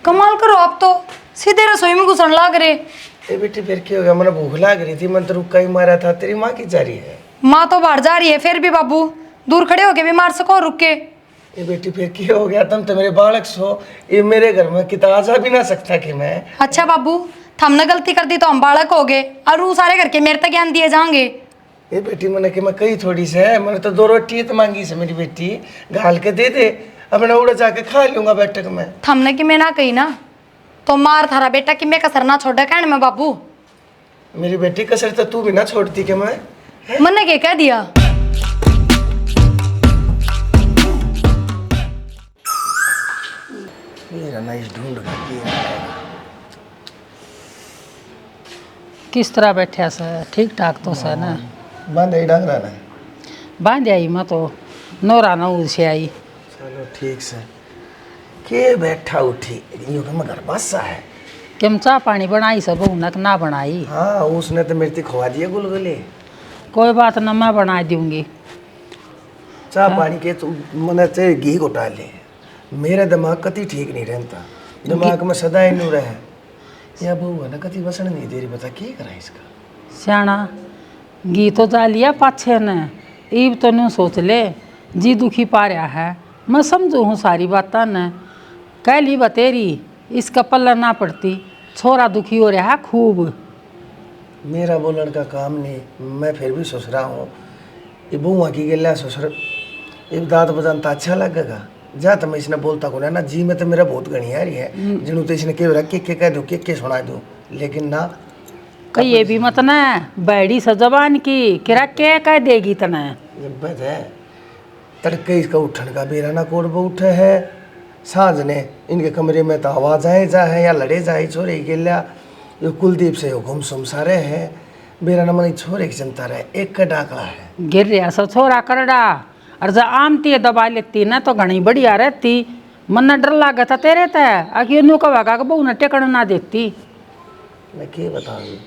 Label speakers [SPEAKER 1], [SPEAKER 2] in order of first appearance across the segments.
[SPEAKER 1] कमाल करो आप तो, सीधे रसोई में घुसन लाग रहे।
[SPEAKER 2] ए बेटी फिर क्या हो गया? मैंने भूख लाग रही थी, मैं तो रुका ही मारा था। तेरी माँ की जा रही है?
[SPEAKER 1] माँ तो बाहर जा रही है, फिर भी बाबू दूर खड़े होके भी मार सको, रुक के।
[SPEAKER 2] ये बेटी फिर क्या हो गया? तुम तो मेरे बालक सो, ये मेरे घर में कितना आ जा भी ना सकता कि मैं।
[SPEAKER 1] अच्छा बाबू, हमने गलती कर दी तो हम बालक हो गए और वो सारे घर के मेरे तक ज्ञान दिए जाएंगे।
[SPEAKER 2] ये बेटी मैंने कि मैं कही थोड़ी से है, मैंने तो 2 रोटी तो मांगी से मेरी बेटी, घाल के दे दे, अपने उड़ जाके खा लूंगा बैठक में।
[SPEAKER 1] थमने की मैं ना कही ना तो मार थारा बेटा कि मैं कसर ना छोड़ा कहने में बाबू।
[SPEAKER 2] मेरी बेटी कसर तो तू भी ना छोड़ती कि मैं।
[SPEAKER 1] मैंने क्या कह दिया?
[SPEAKER 2] मेरा ना इस ढूंढ
[SPEAKER 3] किस तरह बैठा से? ठीक ठाक तो से ना?
[SPEAKER 2] बंद ही डांग रहा ना।
[SPEAKER 3] बांध आई मैं तो नोरा न से आई।
[SPEAKER 2] चलो ठीक से। के बैठा उठी यूं कि मैं घर बसा है।
[SPEAKER 3] केम चाह पानी बनाई सब उनक ना बनाई?
[SPEAKER 2] हाँ उसने तो मेरे खवा दिए गुलगुले।
[SPEAKER 3] कोई बात न, मैं बना दूंगी।
[SPEAKER 2] चाह पानी के तुम मैंने ते घी घोटा ले। मेरा दिमाग कति ठीक नहीं रहता, दिमाग में सदा ही नू रहे। या बहू है ना कति बसण नहीं दे रही, बता क्या करा इसका।
[SPEAKER 3] सियाना घी तो जा लिया पाछे ने, ईब तो न्यू सोच ले जी दुखी पा रहा है। मैं समझू हूँ सारी बातें न, कह ली बतेरी इसका पल्ला ना पड़ती। छोरा दुखी हो रहा है खूब।
[SPEAKER 2] मेरा बोलन का काम नहीं, मैं फिर भी सोच रहा हूँ ये बउआ की गला ससुर ये दांत बजानता अच्छा लगेगा। जा तो मैं इसने बोलता को ना जी में तो मेरा बहुत गणी आ रही है, जिन्हों तो इसने के के कह दूँ के सुना दूँ, लेकिन ना
[SPEAKER 3] कही ये भी मत न बैड़ी स जबान की किरा के कह देगी तने।
[SPEAKER 2] जब्बत है तड़के इसका उठन का बेरा ना कोड उठे है। सांझ ने इनके कमरे में तो आवाज आए जा है या लड़े जाए छोरे के लिया। ये कुलदीप से घूम सुमसारे है, बेरा न मन छोरे की चिंता रहे, एक का डाकला है।
[SPEAKER 3] गिर रहा सो छोरा करड़ा और जब आमती दबा लेती ना तो घनी बढ़िया रहती। मन न डर लागा था तेरे ते आखिर न्यू कहा कि बहू न टेकन ना देती।
[SPEAKER 2] मैं क्या बताऊँ,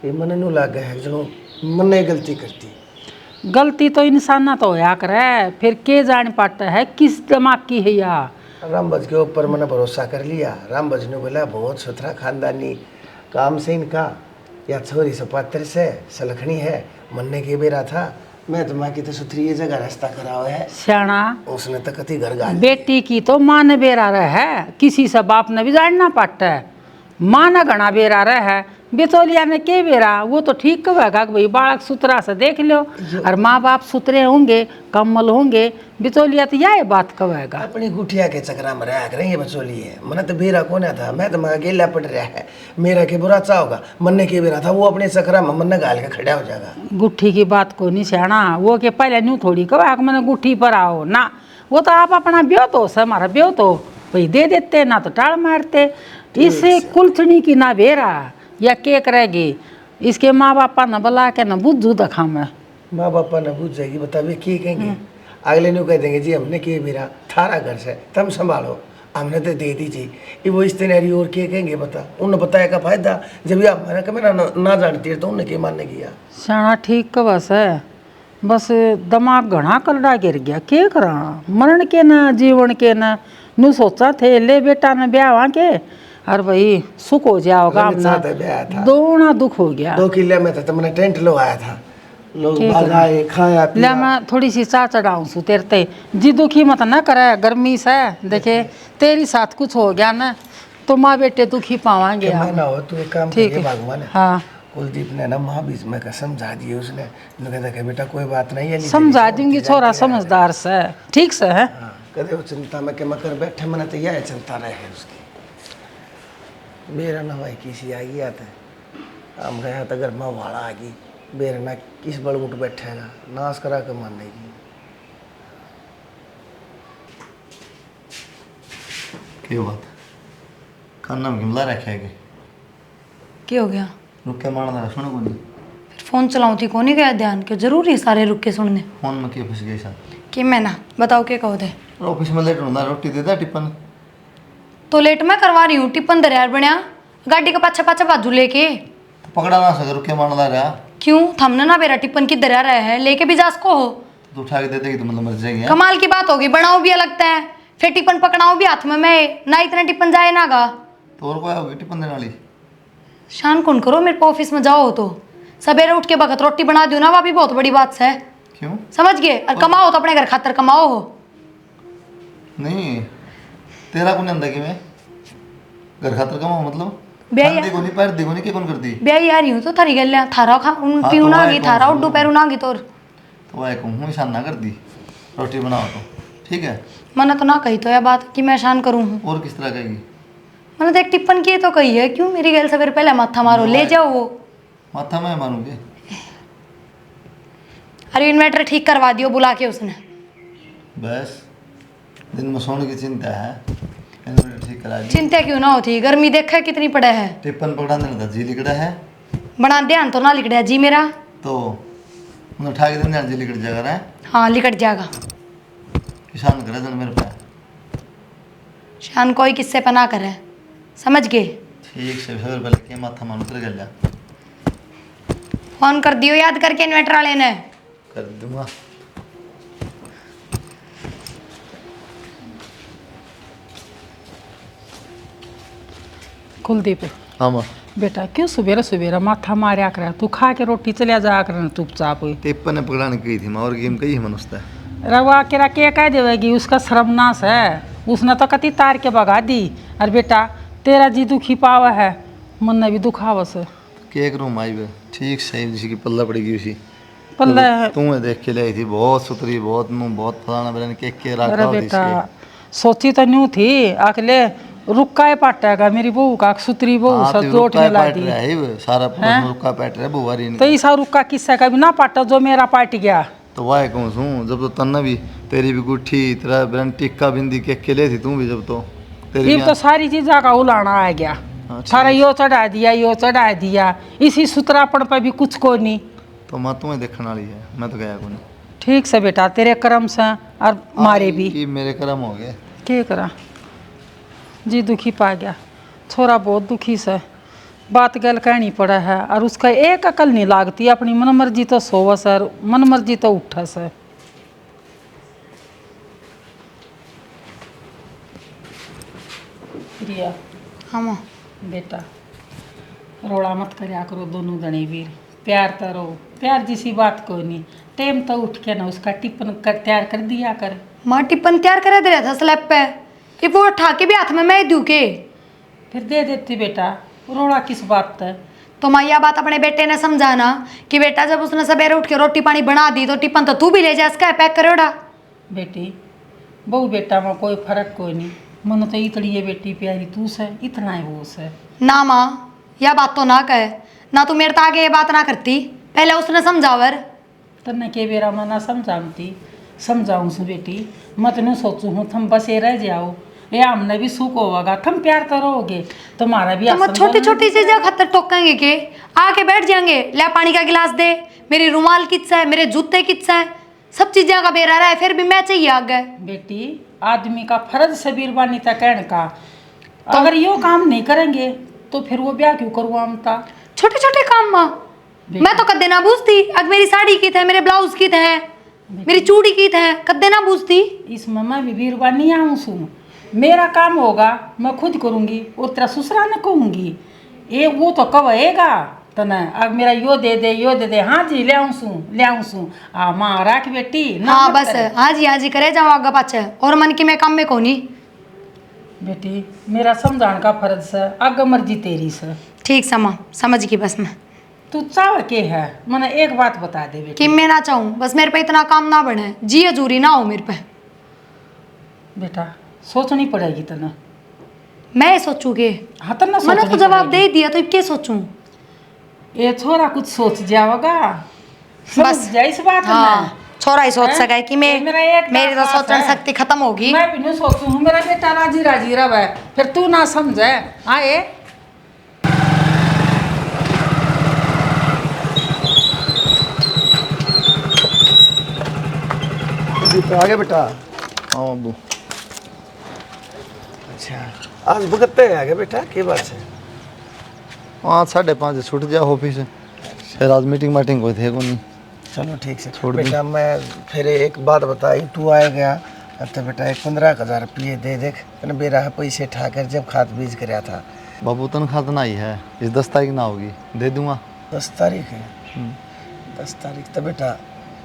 [SPEAKER 2] ये मन नू लग गया है जो मन ने गलती करती।
[SPEAKER 3] गलती तो इंसान ना तो होया करे, फिर के जान पाता है किस दिमाग की है या।
[SPEAKER 2] रामबज के ऊपर मैंने भरोसा कर लिया। रामबज ने बोला बहुत सुथरा खानदानी काम से इनका, या छोरी से पात्र से सलखनी है, मनने के बेरा था। मैं तो माँ की तो सुथरी ये जगह रास्ता करा हुआ है।
[SPEAKER 3] सियाना
[SPEAKER 2] उसने तो कति घर गाल
[SPEAKER 3] बेटी की तो माँ ने बेरा रहा है, किसी से बाप ने भी जानना पाता है। माँ न घना बेरा रहा है, बेचौलिया ने के बेरा वो तो ठीक कहेगा कि भाई बालक सुतरा से देख लो, और माँ बाप सुतरे होंगे कम्मल होंगे, बिचौलिया तो यह बात कहेगा।
[SPEAKER 2] अपनी गुठिया के चक्रा में रहा करेंगे बचोली है। मैंने तो बेरा कौन था, मैं तो मैं अकेला पड़ रहा है। मेरा के बुरा चा होगा, मन्ने के बेरा था वो अपने चक्रा में मन्ने गाल के खड़ा हो जाएगा।
[SPEAKER 3] गुट्ठी की बात को नहीं सियाना, वो के पहले न्यू थोड़ी कहा कि मैंने गुट्ठी पर आओ ना। वो तो आप अपना ब्यो तो हमारा ब्यो तो भाई दे देते ना तो टाल मारते। इससे कुलथनी की ना बेरा या के करेगी, इसके माँ बापा न बुला के न बुझू दखा में।
[SPEAKER 2] माँ बापा न बुझ जाएगी, बताइए की कहेंगे? अगले न्यू कह देंगे जी हमने के बेरा थारा घर से तुम संभालो, हमने तो दे दीजिए। ये वो इस तेनारी और क्या कहेंगे बता, उन्हें बताया का फायदा जब आप मैंने कभी ना जानती है तो उन्हें क्या मानने किया।
[SPEAKER 3] सियाना ठीक का बस है, बस दिमाग घना करड़ा गिर गया। के करा मरण के न जीवन के न नू सोचा थे ले बेटा न ब्याह के और भाई सुख हो जाओगा हमने, दोना दुख हो गया।
[SPEAKER 2] 2 किले में था तो मैंने टेंट लगवाया था, लोग भगाए खाया
[SPEAKER 3] ले
[SPEAKER 2] पिया।
[SPEAKER 3] मैं थोड़ी सी चाह चढ़ाऊँ सु तेरे ते जी दुखी मत न करे, गर्मी से देखे तेरी साथ कुछ हो गया न तो माँ बेटे दुखी पावांगे।
[SPEAKER 2] मैं ना हो तू एक काम
[SPEAKER 3] ठीक
[SPEAKER 2] करिए
[SPEAKER 3] है।
[SPEAKER 2] भगवान।
[SPEAKER 3] हाँ
[SPEAKER 2] कुलदीप ने ना माँ बीच में का समझा दिए उसने, कहता कि बेटा कोई बात नहीं है,
[SPEAKER 3] समझा दूंगी, छोरा समझदार से ठीक से है।
[SPEAKER 2] हाँ, कदे वो चिंता में के मकर बैठे मैंने तो यह चिंता रहे है उसकी। मेरा ना भाई किसी आ गया था, हम गया था घर में भाड़ा आ गई, बेरा ना किस बड़ उठ बैठेगा नाश करा के मारने की।
[SPEAKER 4] क्या बात खाना में गिमला रखा है
[SPEAKER 1] क्या हो गया?
[SPEAKER 4] रुक के मारना सुनो कौन
[SPEAKER 1] फिर फोन चलाऊँ थी, कौन ही गया ध्यान के जरूरी सारे रुक के सुनने
[SPEAKER 4] फोन में क्यों फंस गई सा?
[SPEAKER 1] कि मैं ना बताओ क्या कहो थे?
[SPEAKER 4] ऑफिस में लेट होना, रोटी दे दा टिफिन।
[SPEAKER 1] तो लेट मैं करवा रही हूँ, टिप्पन दरियार बनया गाड़ी का पाछा पाछा बाजू लेके।
[SPEAKER 4] पकड़ा ना सके रुक के मारना रहा।
[SPEAKER 1] क्यों थमने ना मेरा टिप्पन की दरिया रहा है, लेके भी जा सको हो
[SPEAKER 4] तो उठा के दे देगी तो मतलब मर जाएगी।
[SPEAKER 1] कमाल की बात होगी, बनाओ भी लगता है फिर टिफन पकड़ाऊं भी हाथ में मैं, ना इतना टिफन जाए ना गा।
[SPEAKER 4] तो और कोई होगी टिफिन देने वाली?
[SPEAKER 1] शान कौन करो, मेरे को ऑफिस में जाओ तो सवेरे उठ के बखत रोटी बना दू ना, वह भी बहुत बड़ी बात है।
[SPEAKER 4] क्यों?
[SPEAKER 1] समझ गए? और कमाओ तो अपने घर खातर कमाओ हो।
[SPEAKER 4] नहीं तेरा कौन अंदा कि मैं घर खातर कमाऊं मतलब?
[SPEAKER 1] ब्याह
[SPEAKER 4] खान देखो नहीं पैर देखो नहीं, क्या कौन करती?
[SPEAKER 1] ब्याह आ रही हूँ तो थारी गल थारा खा उन
[SPEAKER 4] हाँ,
[SPEAKER 1] पीऊ
[SPEAKER 4] तो
[SPEAKER 1] ना
[SPEAKER 4] वही
[SPEAKER 1] गी
[SPEAKER 4] कौन
[SPEAKER 1] थारा
[SPEAKER 4] सी
[SPEAKER 1] उड्डू
[SPEAKER 4] हो?
[SPEAKER 1] पैरू ना गी तोर।
[SPEAKER 4] तो वह कहूँ हूँ शान ना कर दी, रोटी बनाओ तो ठीक है।
[SPEAKER 1] मैंने तो ना कही तो यह बात कि मैं शान करूँ हूँ।
[SPEAKER 4] और किस तरह कहेगी?
[SPEAKER 1] मैंने तो एक टिप्पण की तो कही है, क्यों मेरी गल सवेरे पहले माथा मारो, ले जाओ वो।
[SPEAKER 4] माथा मैं मारूंगी?
[SPEAKER 1] अरे इन्वर्टर ठीक करवा दियो बुला के उसने।
[SPEAKER 4] बस दिन में सोने की चिंता है, इन्वर्टर ठीक करा दी।
[SPEAKER 1] चिंता क्यों ना होती, गर्मी देखा कितनी पड़े है।
[SPEAKER 4] टिप्पन पकड़ाने लगा जी लिकड़ा है
[SPEAKER 1] बना ध्यान तो ना लिखड़ा जी मेरा।
[SPEAKER 4] तो उन्हें उठा के दिन जी लिकड़ जाएगा रहा है।
[SPEAKER 1] हाँ लिकट जाएगा।
[SPEAKER 4] किसान करे जन मेरे पे
[SPEAKER 1] शान कोई किस्से पे ना करे, समझ गए?
[SPEAKER 4] ठीक से फिर पहले के माथा मान उतर गया
[SPEAKER 1] फोन कर दियो याद करके इन्वर्टर वाले ने।
[SPEAKER 4] कर दूंगा।
[SPEAKER 3] कुलदीप
[SPEAKER 4] हाँ माँ
[SPEAKER 3] बेटा क्यों सवेरे सवेरे माथा मारा कर, तू खा के रोटी चलिया जा कर चुपचाप।
[SPEAKER 4] टिप्पन ने पकड़ाने की थी माँ और गेम कही है मनुष्य है।
[SPEAKER 3] रवा केरा के कह देवेगी, उसका श्रमनाश है, उसने तो कति तार के भगा दी। अरे बेटा तेरा जी दुखी पावा है, मन ने भी दुखावस।
[SPEAKER 4] केक रूम आई वे ठीक सही जिसकी पल्ला पड़ेगी उसी
[SPEAKER 3] पल्ले
[SPEAKER 4] तू देख के लाई थी, बहुत सुतरी बहुत मुँह बहुत फलाना बरन केक के
[SPEAKER 3] अरे
[SPEAKER 4] रखा
[SPEAKER 3] बेटा सोची तो न्यू थी अगले रुका है पाटेगा मेरी बहू का सुतरी बहू सब जोट में ला दी।
[SPEAKER 4] सारा पूरा रुका पैट रहा है बुवारी
[SPEAKER 3] तो ऐसा रुका किस्सा का भी ना पाटा जो मेरा पाट गया।
[SPEAKER 4] तो वाह कहूँ सुन जब तो तन्ना भी तेरी भी गुट्ठी तेरा बरन टिक्का बिंदी केक के ले थी तू भी जब तो तेरी
[SPEAKER 3] फिर तो सारी चीज़ों का उलाना आ गया।
[SPEAKER 4] हाँ,
[SPEAKER 3] सारा यो चढ़ा दिया यो चढ़ा दिया, इसी सुतरापन पर भी कुछ को नहीं।
[SPEAKER 4] तो माँ तुम्हें देखने वाली है, मैं तो गया को नहीं।
[SPEAKER 3] ठीक से बेटा तेरे कर्म से और मारे भी
[SPEAKER 4] कि मेरे कर्म हो गए।
[SPEAKER 3] क्या करा जी दुखी पा गया छोरा, बहुत दुखी से बात गल कहनी पड़ा है और उसका एक अकल नहीं लागती, अपनी मन मर्जी तो सोवस है मन मर्जी तो उठस है। प्रिया
[SPEAKER 1] हाँ माँ
[SPEAKER 3] बेटा रोड़ा मत करया करो दोनों जने वीर, प्यार करो, प्यार जैसी बात कोई नहीं। टेम तो उठ के ना उसका टिफिन कर तैयार कर दिया कर।
[SPEAKER 1] माँ टिप्पण तैयार करा दे रहा था स्लैब पे, ये वो उठा के भी हाथ में मैं दूँ के।
[SPEAKER 3] फिर दे देती बेटा, रोड़ा किस बात है।
[SPEAKER 1] तो माँ यह बात अपने बेटे ने समझाना कि बेटा जब उसने सवेरे उठ के रोटी पानी बना दी तो टिप्पण तो तू भी ले जा, इसका पैक करोड़ा।
[SPEAKER 3] बेटी बहु बेटा में कोई फर्क कोई नहीं, मन तो इतनी है बेटी प्यारी तू से इतना है वो से।
[SPEAKER 1] ना माँ यह बात तो ना कहे ना, तू मेरे तो आगे ये बात ना करती, पहले उसने समझावर।
[SPEAKER 3] तन्ने के बेरा मैं ना समझाती समझाऊँ सु बेटी, मत न सोचूँ हूँ थम बस ये रह जाओ, ये हमने भी सुख होगा, थम प्यार करोगे तुम्हारा भी
[SPEAKER 1] तुम छोटी छोटी चीजें खातर टोकेंगे के आके बैठ जाएंगे, ले पानी का गिलास दे, मेरी रुमाल किस है, मेरे जूते किस है, सब चीजें का बेरा रहा है, फिर भी मैं चाहिए आगे।
[SPEAKER 3] बेटी आदमी का फर्ज से बीरबानी तक कहने का, अगर यो काम नहीं करेंगे तो फिर वो ब्याह क्यों करवाता।
[SPEAKER 1] छोटे छोटे काम माँ मैं तो कदे ना बूझती, अग मेरी साड़ी की थे, मेरे ब्लाउज की थे, मेरी चूड़ी की थे, कदे ना बूझती।
[SPEAKER 3] इसमें मैं भी बीरबानी आऊँ सू, मेरा काम होगा मैं खुद करूँगी और तेरा ससुरा न कहूँगी, ये वो तो कहेगा तो न अब मेरा यो दे दे, हाँ जी ले आऊँ सू आ माँ राख बेटी ना
[SPEAKER 1] हाँ
[SPEAKER 3] मत
[SPEAKER 1] बस
[SPEAKER 3] करे।
[SPEAKER 1] हाँ जी करे जाओ आगे पाछे, और मन की मैं काम में कोनी।
[SPEAKER 3] बेटी मेरा समझाने का फर्ज से आगे मर्जी तेरी से।
[SPEAKER 1] ठीक समा समझ गई बस मैं,
[SPEAKER 3] तू चाह के है मैंने एक बात बता दे बेटी।
[SPEAKER 1] कि मैं ना चाहूँ बस मेरे पे इतना काम ना बढ़े, जी हजूरी ना हो मेरे पे।
[SPEAKER 3] बेटा सोचनी पड़ेगी तने,
[SPEAKER 1] मैं सोचूगे
[SPEAKER 3] हाँ तो ना
[SPEAKER 1] मैंने तो
[SPEAKER 3] सोचनी
[SPEAKER 1] जवाब
[SPEAKER 3] पड़ेगी।
[SPEAKER 1] दे दिया तो अब क्या सोचूं।
[SPEAKER 3] ये छोरा कुछ सोच जाओगा
[SPEAKER 1] बस
[SPEAKER 3] जा इस बात
[SPEAKER 1] हाँ छोरा ही सोच
[SPEAKER 3] हैं?
[SPEAKER 1] सका है कि मैं
[SPEAKER 3] ये मेरा एक
[SPEAKER 1] मेरी तो
[SPEAKER 3] बात
[SPEAKER 1] सोचने
[SPEAKER 3] है।
[SPEAKER 1] शक्ति खत्म होगी।
[SPEAKER 3] मैं भी नहीं सोचू हूँ मेरा बेटा राजी राजी रहे, फिर तू ना समझे आए।
[SPEAKER 2] तो आगे बेटा।
[SPEAKER 4] हाँ अबू
[SPEAKER 2] अच्छा आज भुगतते हैं आगे बेटा, की बात है?
[SPEAKER 4] 5:30 छूट जा ऑफिस से, फिर आज मीटिंग हुई थे को नहीं।
[SPEAKER 2] चलो ठीक से
[SPEAKER 4] छोड़ दी।
[SPEAKER 2] बेटा, मैं फिर एक बात बताई, तू आए गया तो बेटा एक 15,000 रुपये दे देख तने बेरा है पैसे ठाकर जब खाद बीज कराया था।
[SPEAKER 4] बाबू तनख्वाह तो नहीं है, इस 10 तारीख ना होगी, दे दूंगा।
[SPEAKER 2] 10 तारीख है। 10 तारीख तो बेटा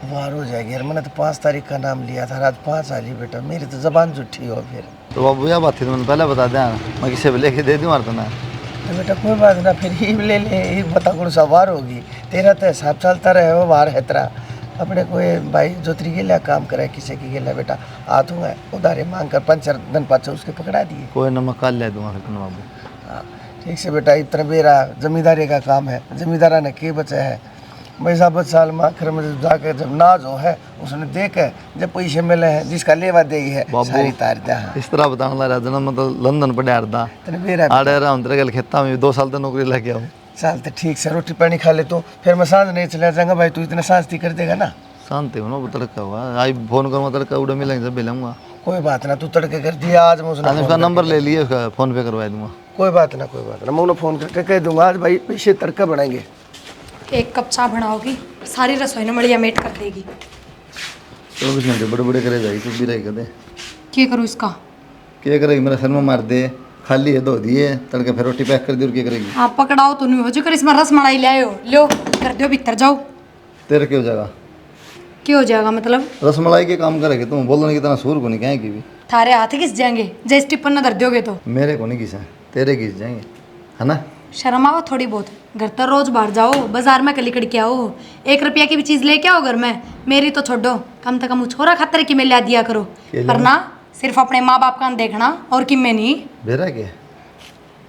[SPEAKER 2] वार हो जाएगी यार। मैंने तो 5 तारीख का नाम लिया था, आज 5 आ ली बेटा, मेरी तो जबान झूठी हो फिर।
[SPEAKER 4] तो बाबू यह बात थी, तुमने पहले बता दें, मैं किसी को लेके दे दूँ तुम्हें।
[SPEAKER 2] तो बेटा कोई बात ना, फिर ही ले ले, एक बता कौन सा वार होगी, तेरा तो हिसाब चलता रहे वो वार है तेरा। अपने कोई भाई जोतरी के लिए काम करे, किसी की गेला बेटा आतूँगा उधारे मांग कर 5-4 दिन पाँच उसके पकड़ा दिए।
[SPEAKER 4] कोई ना मैं कल ले दूंगा बाबू।
[SPEAKER 2] हाँ ठीक से बेटा, इतना बेरा जमींदारी का काम है, जमींदारा ने के बचा है पैसा बच साल में आखिर में जाके जब नाज हो है उसने दे के जब पैसे मिले हैं जिसका लेवा दे ही है
[SPEAKER 4] बाबू,
[SPEAKER 2] सारी तार दिया है।
[SPEAKER 4] इस तरह बताने लगा जना मतलब लंदन पढ़ा रहा
[SPEAKER 2] तेरे बेरा
[SPEAKER 4] आड़े रहा हूँ तेरे गल खेता में 2 साल तक नौकरी लग गया हूँ।
[SPEAKER 2] चल तो ठीक से रोटी पानी खा ले तो फिर मैं सांझ नहीं चला जाऊंगा भाई, तू इतना शांति कर देगा ना।
[SPEAKER 4] शांति हो ना वो तड़का हुआ आई फोन करूँगा तड़का उड़ा मिलेंगे जब मिलूंगा।
[SPEAKER 2] कोई बात ना, तू तड़के कर दिया आज मैं उसने
[SPEAKER 4] उसका नंबर ले लिए, उसका फ़ोन पे करवा दूंगा।
[SPEAKER 2] कोई बात ना, कोई बात ना, मैं उन्हें फ़ोन करके कह दूंगा आज भाई पैसे तड़का बनाएंगे।
[SPEAKER 1] एक कप चाय बनाओगी, सारी रसोई ने बढ़िया मेट कर देगी।
[SPEAKER 4] 24 घंटे बड़े बड़े करे जाएगी, कुछ भी रहेगा दे
[SPEAKER 1] क्या करूँ इसका?
[SPEAKER 4] क्या करेगी, मेरा सर में मार दे, खाली है धो दिए तड़के फिर रोटी पैक कर दी और क्या करेगी।
[SPEAKER 1] आप पकड़ाओ तो नहीं हो जो कर, इसमें रस मलाई ले आयो, लो कर दो भीतर जाओ।
[SPEAKER 4] तेरे क्या हो जाएगा,
[SPEAKER 1] क्या हो जाएगा मतलब?
[SPEAKER 4] रसमलाई के काम करेगी तुम, बोलने की तरह सूर को नहीं कहेगी भी।
[SPEAKER 1] थारे हाथ घिस जाएंगे जैसे टिप्पन न धर दोगे तो।
[SPEAKER 4] मेरे को नहीं घिसे, तेरे घिस जाएंगे, है ना।
[SPEAKER 1] शर्म आओ थोड़ी बहुत, घर तो रोज बाहर जाओ, बाजार में कली कड़ के आओ, 1 रुपया की भी चीज लेके आओ घर में, मेरी तो छोड़ो, कम से कम वो छोरा खातर की में ला दिया करो, पर ना सिर्फ अपने माँ बाप का देखना और किम में नहीं।
[SPEAKER 4] बेरा क्या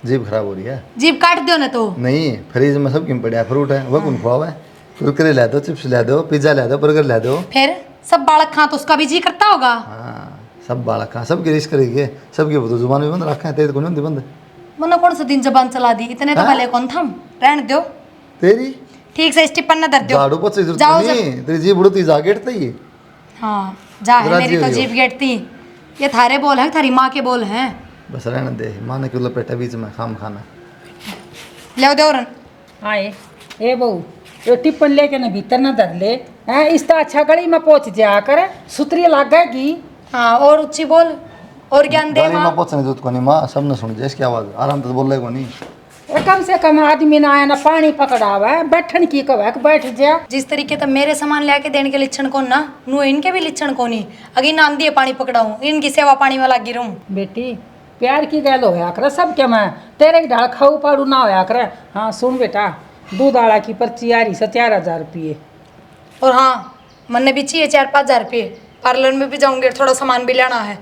[SPEAKER 4] जीभ खराब हो रही है,
[SPEAKER 1] जीभ काट दो ना तो।
[SPEAKER 4] नहीं फ्रिज में सब किम पड़ा है, फ्रूट है वह कौन खुआ है, कुरकुरे ला दो, चिप्स ला दो, पिज्जा ला दो, बर्गर ला दो।
[SPEAKER 1] फिर सब बालक खा तो उसका भी जी करता होगा।
[SPEAKER 4] हाँ सब बालक खा, सबकी रिस्क करेगी, सबकी वो तो जुबान भी बंद रखा है, तेरे को नहीं बंद।
[SPEAKER 1] मैंने कौन सा दिन जबान चला दी, इतने तो भले कौन थम, रहने दो
[SPEAKER 4] तेरी
[SPEAKER 1] ठीक से स्टिपन न धर दो।
[SPEAKER 4] झाड़ू पोछे की
[SPEAKER 1] जाओ
[SPEAKER 4] जरूरत नहीं, तेरी जीभ उड़ती जागेट ही।
[SPEAKER 1] हाँ जा है, मेरी तो जीभ गेटती, ये थारे बोल हैं, थारी माँ के बोल हैं।
[SPEAKER 4] बस रहने दे, माँ ने क्यों लपेटा बीच में खाम खाना।
[SPEAKER 1] ले दो रन।
[SPEAKER 3] आए ए बहू, यो टिप्पन लेके ना भीतर ना धर ले हैं, इस तो अच्छा गली में पहुंच जा कर सुतरी लग गई।
[SPEAKER 1] हाँ और ऊंची बोल और ज्ञान दे
[SPEAKER 4] गाली
[SPEAKER 1] माँ।
[SPEAKER 4] में पोछने जरूरत को नहीं, माँ सबने सुन जाए इसकी आवाज, आराम से बोल रहे को नहीं।
[SPEAKER 3] ए, कम से कम आदमी ना आया ना पानी पकड़ावा है, बैठन की कवा बैठ जा।
[SPEAKER 1] जिस तरीके तो मेरे सामान लेके देने के लिच्छन कौन ना, नु इनके भी लिच्छन कौन ही, अगी नाम दिए पानी पकड़ाऊं, इनकी सेवा पानी में लगी रहूं।
[SPEAKER 3] बेटी प्यार की गैल होया करे सब क्या, मैं तेरे की ढाल खाऊ पाड़ू ना होया करे। हाँ सुन बेटा, दूध आला की पर्ची आ रही 4,000 रुपये।
[SPEAKER 1] और हाँ मन भी चाहिए 4-5 हजार रुपये, पार्लर में भी जाऊंगे, थोड़ा सामान भी लेना है।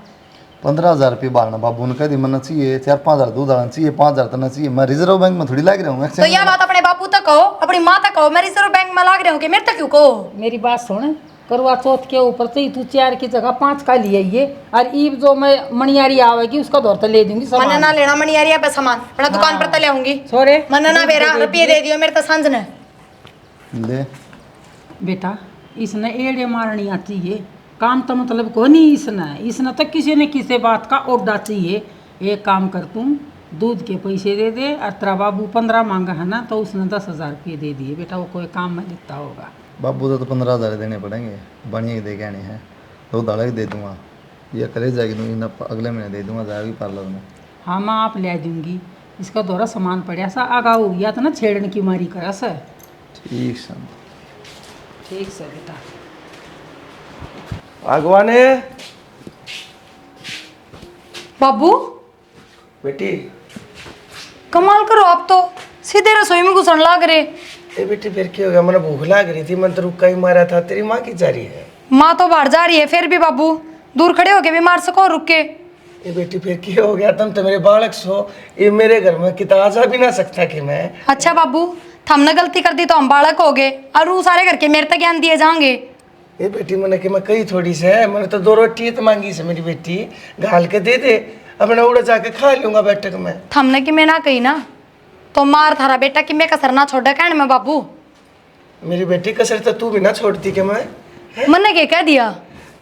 [SPEAKER 4] 15,000 रुपये बारना बाबू ने कह दी मन चाहिए, 4-5 हजार दूध आना चाहिए, 5 हजार तो चाहिए। मैं रिजर्व बैंक में थोड़ी लाग रहा हूँ।
[SPEAKER 1] तो यह बात अपने बापू तक कहो, अपनी माँ तक कहो, मैं रिजर्व बैंक में लाग रहा हूँ कि मेरे तक क्यों कहो।
[SPEAKER 3] मेरी बात सुन, करवा चौथ के ऊपर से ही तू 4 की जगह 5 का लिए ये, और ईब जो मैं मणियारी आवेगी उसका दौर तो ले दूंगी
[SPEAKER 1] मन ना लेना मणियारिया पे सामान, अपना दुकान पर तो ले आऊंगी।
[SPEAKER 3] छोरे
[SPEAKER 1] मन ना बेरा रुपये दे दियो मेरे तो सांझ ने।
[SPEAKER 4] ले
[SPEAKER 3] बेटा इसने एड़े मारनी आती है, काम तो मतलब को नहीं इसने तो किसी न किसी बात का ओडा चाहिए। एक काम कर, तुम दूध के पैसे दे दे, और तेरा बाबू 15 मांगा है ना, तो उसने 10,000 रुपये दे दिए। बेटा वो कोई काम में लिखता होगा।
[SPEAKER 4] बाबू तो 15,000 देने पड़ेंगे, बढ़िया दे के आने हैं, तो दाड़ा दे दूंगा, या करे जाएगी दूंगी ना, अगले महीने दे दूंगा, जाएगी पार्लर में।
[SPEAKER 3] हाँ मैं आप ले दूंगी, इसका दौरा सामान पड़ा सा आगा हो गया तो ना छेड़ने की मारी करा सर।
[SPEAKER 4] ठीक है
[SPEAKER 3] ठीक सर बेटा।
[SPEAKER 2] भगवाने
[SPEAKER 1] बाबू
[SPEAKER 2] बेटी,
[SPEAKER 1] कमाल करो आप तो, सीधे रसोई में घुसन लाग रहे।
[SPEAKER 2] ए बेटी फिर क्या हो गया, मैंने भूख लाग रही थी, मैं तो रुका ही मारा था। तेरी माँ की जा रही है?
[SPEAKER 1] माँ तो बाहर जा रही है, फिर भी बाबू दूर खड़े होके भी मार सको रुक के।
[SPEAKER 2] ये बेटी फिर क्या हो गया, तुम तो मेरे बालक सो, ये मेरे घर में कितना जा भी ना सकता कि मैं।
[SPEAKER 1] अच्छा बाबू, हमने गलती कर दी तो हम बालक हो गए, और वो सारे घर के मेरे तक ज्ञान दिए जाएंगे।
[SPEAKER 2] ये बेटी मैंने कि मैं कही थोड़ी से है, मैंने तो 2 रोटी तो मांगी से, मेरी बेटी घाल के दे दे, अपना उड़ा जाके खा लूंगा बैठक में।
[SPEAKER 1] हमने कि मैं ना कही ना, तो मार थारा बेटा कि मैं कसर ना छोड़ा कहने में बाबू।
[SPEAKER 2] मेरी बेटी कसर तो तू भी ना छोड़ती कि मैं,
[SPEAKER 1] मैंने क्या कह दिया?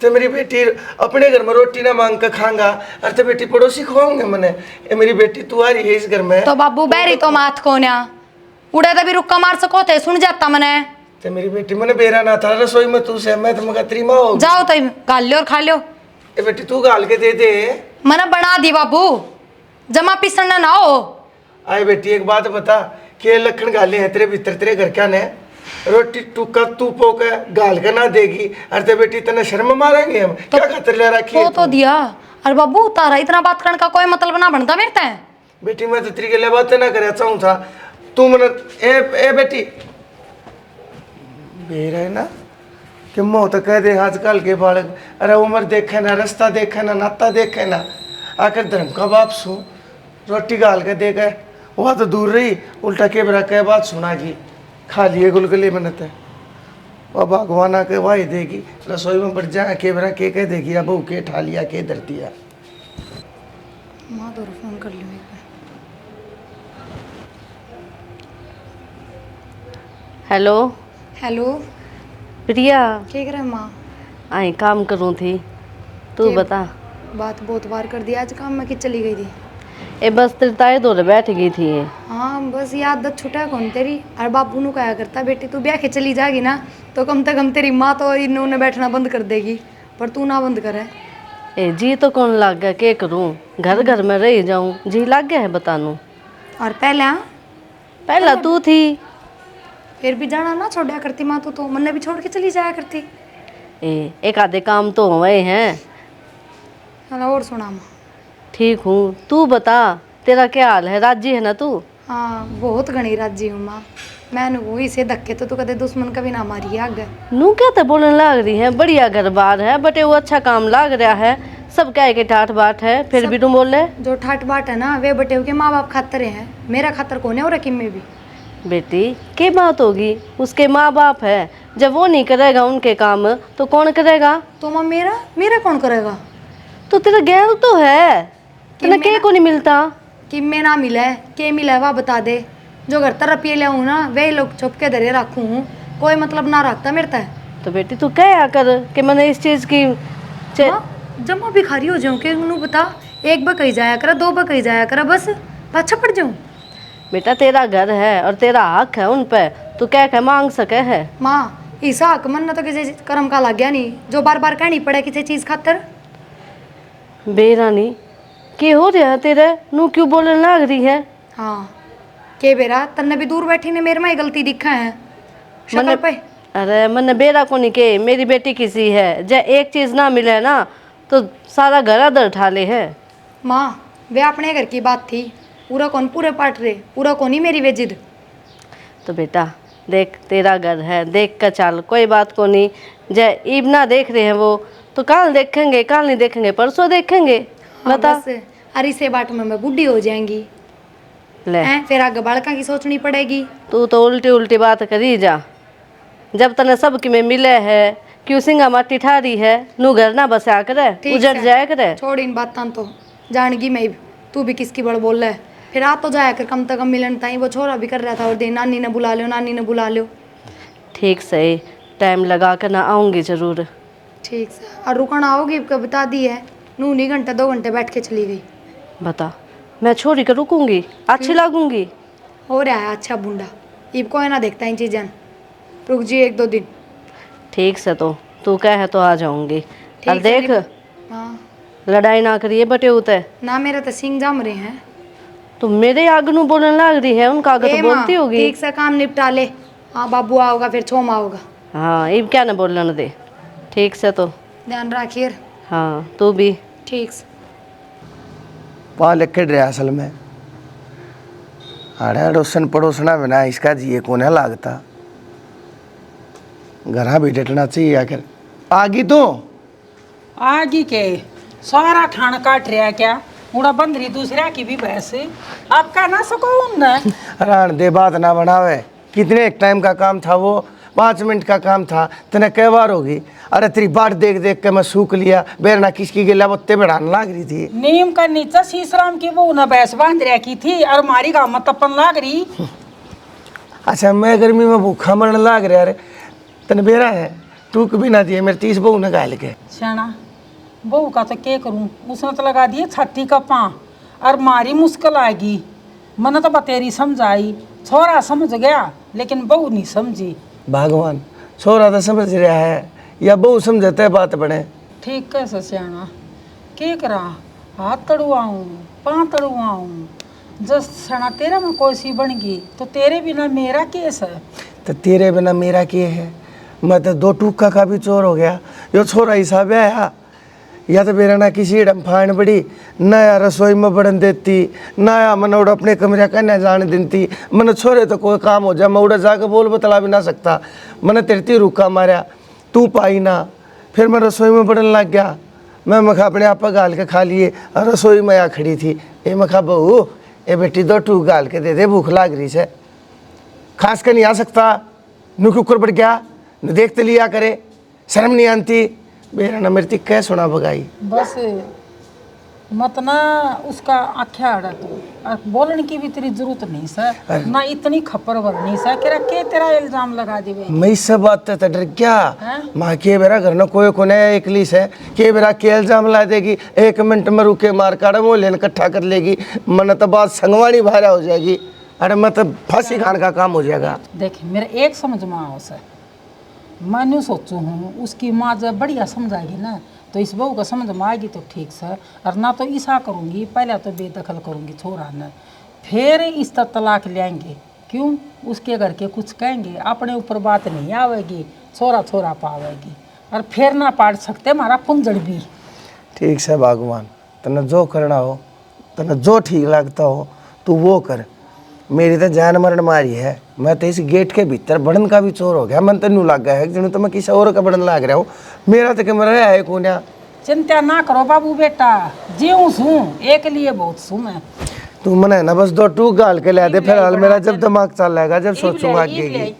[SPEAKER 2] तो मेरी बेटी अपने घर में रोटी ना मांग कर खाऊंगा, और तो बेटी पड़ोसी खुआऊंगे मैंने। ये मेरी बेटी तू आ रही है इस घर में,
[SPEAKER 1] तो बाबू बैरी तो माथ को ना उड़े तभी रुक्का मार सको थे, सुन जाता मैंने।
[SPEAKER 2] तो मेरी बेटी मैंने बेरा ना था रसोई में तू से, मैं तो मगा तेरी माँ हो।
[SPEAKER 1] जाओ तो गाल लो और खा लो।
[SPEAKER 2] ए बेटी तू गाल के दे दे।
[SPEAKER 1] मना बना दी बाबू, जमा पिसना ना हो।
[SPEAKER 2] आए बेटी एक बात बता, के लखन गाले हैं तेरे भीतर, तेरे घर क्या ने रोटी टूका तू पोक गाल के ना देगी। अरे बेटी तने शर्म मारेंगे हम, क्या खातिर ले रखी है
[SPEAKER 1] तो दिया। अरे बाबू तारा इतना बात करने का कोई मतलब ना बनता मेरे तय।
[SPEAKER 2] बेटी मैं तो तेरी के लिए बातें ना करे चाहूँ था तू मन ए बेटी बेर है ना कि मोह तो कह दे आजकल के बालक। अरे उम्र देखे ना, रास्ता देखे ना, नाता देखे ना, आकर धर्म का बाप सो रोटी गाल के दे गए। वह तो दूर रही, उल्टा के बरा कह बात सुना की खा लिए गुलगुले बनते। वह भगवाना के वाही देगी रसोई में बढ़ जाए के बरा के कह देगी अब के ठा लिया के धर दिया।
[SPEAKER 1] माँ तो फोन कर लियो।
[SPEAKER 5] हेलो
[SPEAKER 1] हेलो
[SPEAKER 5] प्रिया,
[SPEAKER 1] क्या कर रहे माँ?
[SPEAKER 5] आई काम करूँ थी, तू
[SPEAKER 1] के-
[SPEAKER 5] बता।
[SPEAKER 1] बात बहुत बार कर दिया, आज काम में कि चली गई थी?
[SPEAKER 5] ए बस तेरी ताई दौरे बैठ गई थी।
[SPEAKER 1] हाँ बस ये आदत छुटा कौन तेरी। अरे बापू नु कहा करता बेटी तू ब्याह के चली जाएगी ना तो कम से कम तेरी माँ तो इन्होंने बैठना बंद कर देगी, पर तू ना बंद करे।
[SPEAKER 5] ए जी तो कौन लाग गया, के करूँ, घर घर में रह जाऊँ, जी लाग गया है बतानू।
[SPEAKER 1] और पहले हाँ
[SPEAKER 5] पहला तू थी।
[SPEAKER 1] फिर भी जाना ना छोड़ा करती माँ, तो मन भी छोड़ के चली जाया करती।
[SPEAKER 5] एक आधे काम तो हुए हैं।
[SPEAKER 1] चलो और सुना माँ।
[SPEAKER 5] ठीक हूँ, तू बता तेरा क्या हाल है, राजी है ना तू?
[SPEAKER 1] हाँ बहुत घनी राजी हूँ माँ। मैंने वही से धक्के तो तू कदे दुश्मन कभी ना मारी आगे।
[SPEAKER 5] नू क्या तो बोलने लग रही है, बढ़िया घर बार है बटे वो अच्छा काम लग रहा है, सब क्या के ठाठ बाट है, फिर भी तू बोल रहे।
[SPEAKER 1] जो ठाट बाट है ना वे बटे के माँ बाप खातर है, मेरा खातर कौन है और रकीम में भी।
[SPEAKER 5] बेटी क्या बात होगी, उसके माँ बाप है, जब वो नहीं करेगा उनके काम तो कौन करेगा?
[SPEAKER 1] तो माँ मेरा मेरा कौन करेगा?
[SPEAKER 5] तो तेरा गैर तो है, तेना के को नहीं मिलता?
[SPEAKER 1] कि मैं ना मिले के मिला वह बता दे। जो घर तर रुपये ले आऊँ ना वे लोग छुप के धरे रखूँ, कोई मतलब ना रखता मेरे तय।
[SPEAKER 5] तो बेटी तू क्या कर कि मैंने इस चीज़ की
[SPEAKER 1] जमा भिखारी हो जाऊँ के उन्होंने बता, एक बार कहीं जाया करा, दो बार कहीं जाया करा, बस अच्छा पड़ जाऊँ।
[SPEAKER 5] बेटा तेरा घर है और तेरा हक है उन पे, तू क्या क्या मांग सके है?
[SPEAKER 1] माँ ईसा हक मन ना तो किसी कर्म का लग गया नहीं जो बार बार कहनी पड़े किसी चीज़ खातर।
[SPEAKER 5] बेरानी के हो रहा तेरे, नू क्यों बोलने लग रही है?
[SPEAKER 1] हाँ के बेरा तन्ने भी दूर बैठी ने मेरे में ही गलती दिखा है शक्ल पे।
[SPEAKER 5] अरे मन बेरा को नहीं के, मेरी बेटी किसी है, जब एक चीज़ ना मिले ना तो सारा घर अदर उठा ले है।
[SPEAKER 1] माँ वे अपने घर की बात थी, पूरा कौन पूरे पाट रहे, पूरा कौन ही मेरी बेजिद।
[SPEAKER 5] तो बेटा देख तेरा घर है, देख कर चल, कोई बात को नहीं। जय ईब ना देख रहे हैं वो तो कल देखेंगे, कल नहीं देखेंगे परसों देखेंगे।
[SPEAKER 1] हाँ,
[SPEAKER 5] बता
[SPEAKER 1] बस अरे से बाट में मैं बुढ़ी हो जाएंगी
[SPEAKER 5] ले,
[SPEAKER 1] हैं, फिर आगे बालका की सोचनी पड़ेगी।
[SPEAKER 5] तू तो उल्टी उल्टी बात करी जा। जब तने सब कि में मिले है क्यों सिंगा माटी ठारी है, नू घर ना बसा करे,
[SPEAKER 1] ठीक
[SPEAKER 5] उजड़
[SPEAKER 1] है,
[SPEAKER 5] जाया करे।
[SPEAKER 1] छोड़ इन बातां तो जानगी मैं भी, तू भी किसकी बड़ बोल रहा है। फिर आ तो जाया कर कम से कम मिलन ताई, वो छोरा भी कर रहा था और दे नानी ने बुला लो, नानी ने बुला लो।
[SPEAKER 5] ठीक सही, टाइम लगा कर ना आऊँगी जरूर।
[SPEAKER 1] ठीक से और रुकना आओगी कब बता दी है, नू नहीं घंटा 2 घंटे बैठ के चली गई।
[SPEAKER 5] बता मैं छोड़ी कर रुकूंगी, अच्छी लागूंगी?
[SPEAKER 1] हो रहा है अच्छा बूंदा, इब कोई ना देखता इन चीज़ें, रुक जी 1-2 दिन।
[SPEAKER 5] ठीक से तो तू कह है तो आ जाऊंगी। और
[SPEAKER 1] से
[SPEAKER 5] देख
[SPEAKER 1] हाँ
[SPEAKER 5] लड़ाई ना करिए बटे उते।
[SPEAKER 1] ना मेरा तो सिंह जम रहे हैं।
[SPEAKER 5] तो मेरे आगे नू बोलने लग रही है, उनका आगे
[SPEAKER 1] ए
[SPEAKER 5] तो
[SPEAKER 1] माँ,
[SPEAKER 5] बोलती होगी।
[SPEAKER 1] ठीक से काम निपटा ले। हाँ बाबू आओगा फिर छोमा होगा,
[SPEAKER 5] हाँ इब क्या ना बोलने दे, ठीक से तो।
[SPEAKER 1] ध्यान रखिए।
[SPEAKER 5] हाँ तू भी।
[SPEAKER 1] ठीक से
[SPEAKER 2] वहाँ लिखे रहे असल में अरे अड़ोसन पड़ोसना बिना इसका जिए कोने लागता, घर भी डटना चाहिए। आखिर आगी तो
[SPEAKER 3] आगे के सारा ठाण काट रहा क्या, उड़ा बंद रही दूसरा की भी भैंस, आप कह ना सको उनने।
[SPEAKER 2] रान दे बात ना बनावे, कितने एक टाइम का काम था वो, 5 मिनट का काम था, तने कई बार होगी। अरे तेरी बाट देख देख के मैं सूख लिया, बेरना किसकी गिला बत्ते बढ़ाने लग रही थी।
[SPEAKER 3] नीम का नीचा शीशराम की वो न भैंस बांध रखी थी और मारी गाँव में तपन लाग रही।
[SPEAKER 2] अच्छा मैं गर्मी में भूखा मरने लग रहा। अरे तने बेरा है तू कभी ना दिए मेरे 30 बहू ने गाल के।
[SPEAKER 3] श्याणा बहू का तो क्या करूं, उसने तो लगा दिए छत्ती का पाँ और मारी मुश्किल आएगी। मन तो बतेरी समझाई, छोरा समझ गया लेकिन बहू नहीं समझी।
[SPEAKER 2] भगवान छोरा तो समझ रहा है या बहू समझते बात बने।
[SPEAKER 3] ठीक कैसे श्याणा। के करा, हाथ तड़वाऊँ, पाँव तड़वाऊँ। जब सना तेरा में कोई सी बन गई तो तेरे बिना मेरा केस है।
[SPEAKER 2] तो तेरे बिना मेरा के है? मैं तो 2 टूका का भी चोर हो गया। यो छोरा हिसाब आया या तो मेरा ना किसी डम फाइन बड़ी नया रसोई में बढ़न देती, नया मन उड़ अपने कमरे का न जाने देती। मन छोरे तो कोई काम हो जाए मैं उड़ा जाकर बोल बतला भी ना सकता। मैंने तेरती रुका मारा, तू पाई ना, फिर मैं रसोई में बढ़न लग गया। मैं मखा अपने आप गाल के खा लिए और रसोई में आ खड़ी थी। ए मखा बहू, ए बेटी 2 टूक गाल के दे दे, भूख लाग रही से। खास कर नहीं आ सकता, नु कुकर बढ़ गया, न देखते लिया करे, शर्म नहीं आती। मेरा न मेरी कै सुना भगाई।
[SPEAKER 3] बस मत ना उसका आख्या अड़ा तू, और बोलने की भी तेरी जरूरत नहीं सर, ना इतनी खपर भरनी सर के तेरा इल्जाम लगा देवे।
[SPEAKER 2] मैं इस सब बात तो डर क्या माँ के बेरा घर न कोई कोने एकली से के बेरा के इल्जाम ला देगी। 1 मिनट में रुके मार काड़ा वो लेन इकट्ठा कर लेगी। मन तो बात संगवानी भारा हो जाएगी। अरे मतलब फांसी खान का काम हो जाएगा।
[SPEAKER 3] देख मेरे एक समझ में आओ सर, मैं न्यू सोचू हूँ उसकी माँ जब बढ़िया समझाएगी ना तो इस बहू का समझ में आएगी तो ठीक सर, और ना तो ऐसा करूँगी, पहले तो बेदखल करूँगी छोरा ने, फिर इस तक तलाक लेंगे। क्यों? उसके घर के कुछ कहेंगे, अपने ऊपर बात नहीं आवेगी, छोरा छोरा पावेगी, और फिर ना पाड़ सकते हमारा पुंजड़ भी।
[SPEAKER 2] ठीक से भगवान, तने जो करना हो, तने जो ठीक लगता हो तू वो कर। मेरी तो जान मरण मारी है। मैं तो इस गेट के भीतर बढ़न का भी चोर हो गया। मन तो नू लग गया है जिन्होंने तो मैं किसी और का बढ़न लग रहा हूँ। मेरा तो कैमरा है कौन?
[SPEAKER 3] चिंता ना करो बाबू बेटा, जीऊँ सूँ एक लिए बहुत सूँ मैं।
[SPEAKER 2] तू मन है ना बस 2 टूक गाल के ले दे, फिलहाल मेरा जब दिमाग चल रहेगा, जब सोचूंगा आगे की।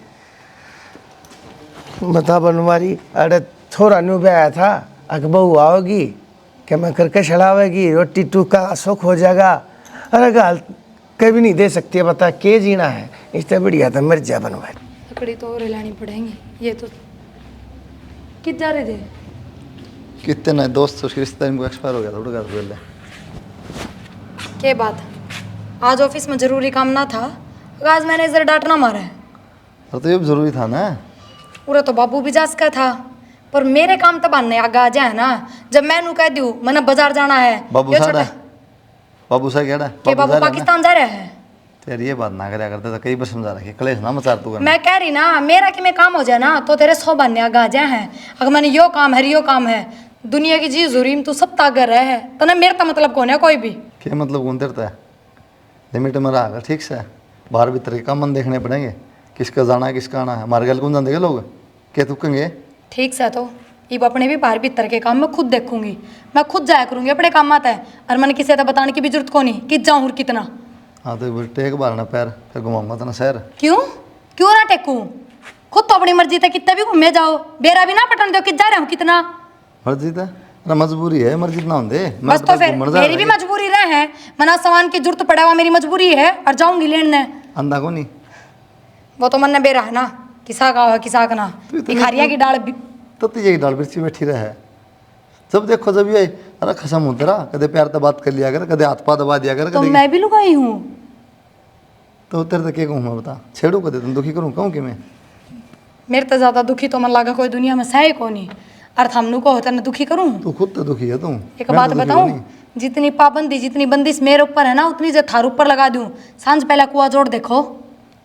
[SPEAKER 2] बता बनवारी, अरे छोरा न्यू भी आया था, अग बहू आओगी क्या मैं करके चढ़ावेगी, रोटी टूका सुख हो जाएगा। अरे गाल कभी नहीं दे सकती है, बता के जीना है। इससे बढ़िया था मर जा बनवारी।
[SPEAKER 1] लकड़ी तो और लानी पड़ेंगी। ये तो कित जा रहे थे?
[SPEAKER 4] कितने दोस्त उसके रिश्तेदार को एक्सपायर हो गया थोड़ा घर पहले।
[SPEAKER 1] क्या बात, आज ऑफिस में जरूरी काम ना था, आज मैनेजर डांटना मारा है।
[SPEAKER 4] और तो ये भी जरूरी था ना।
[SPEAKER 1] पूरा तो बाबू भी जास का था, पर मेरे काम तो बनने आगा आ जाए ना। जब मैंने कह दूँ मैंने बाजार जाना है,
[SPEAKER 4] बाबू
[SPEAKER 1] यो
[SPEAKER 4] साड़ा
[SPEAKER 1] छोटा-
[SPEAKER 4] बाबू सा क्या
[SPEAKER 1] के बाबू पाकिस्तान जा रहा है।
[SPEAKER 4] तेरी ये बात ना करया करते तो कई बार समझा रखी, कलेश ना मचार तू करना।
[SPEAKER 1] मैं कह रही ना, मेरा कि मैं काम हो जाए ना तो तेरे 100 बनने आगा आ जाए हैं। अगर मैंने यो काम है यो काम है, दुनिया की चीज जरूरी तू सब तागर है तो ना मेरा तो मतलब कौन है कोई भी।
[SPEAKER 4] क्या मतलब कौन तेरता है? लिमिट में रहा कर ठीक से, बाहर भीतर के काम मन देखने पड़ेंगे, किसका जाना है किसका आना है। हमारे गल कौन जान लोग क्या तुकेंगे?
[SPEAKER 1] ठीक से तो इब अपने भी बाहर भीतर के काम मैं खुद देखूंगी, मैं खुद जाया करूंगी अपने काम आता है, और मैंने किसी से बताने की भी जरूरत को नहीं कि जाऊँ और कितना।
[SPEAKER 4] हाँ तो टेक बारना पैर, फिर घुमाऊंगा तना शहर।
[SPEAKER 1] क्यों क्यों ना टेकूं? खुद तो अपनी मर्जी तक कितने भी घूमे जाओ, बेरा भी ना पटन दो कि जा रहा हूँ कितना।
[SPEAKER 4] मर्जी था ना, मजबूरी है, मर्जी ना होंगे।
[SPEAKER 1] बस तो फिर मेरी भी मजबूरी रहे है, मना सामान की जरूरत पड़ा हुआ मेरी मजबूरी है, और जाऊंगी लेने।
[SPEAKER 4] अंधा को नहीं
[SPEAKER 1] वो तो मन ने बेरा है ना, किसा का किसा का ना, भिखारिया की डाल भी।
[SPEAKER 4] तो तुझे डाल बिरची बैठी रहे। जब देखो जब ये अरे खसम उतरा, कदे प्यार तो बात कर लिया कर, कदे हाथ पा दबा दिया कर,
[SPEAKER 1] तो
[SPEAKER 4] कदे
[SPEAKER 1] मैं भी लुगाई हूँ।
[SPEAKER 4] तो तेरे तो क्या कहूँ मैं बता, छेड़ू कदे तुम दुखी करूँ कहूँ कि मैं?
[SPEAKER 1] मेरे तो ज्यादा दुखी तो मन लगा कोई दुनिया में सही को नहीं, और हमनू को होता ना दुखी करूँ।
[SPEAKER 4] तू खुद तो दुखी है तू।
[SPEAKER 1] एक बात बताऊं, जितनी पाबंदी जितनी बंदिश मेरे ऊपर है ना, उतनी जो थार ऊपर लगा दूं। सांझ पहला कुआ जोड़ देखो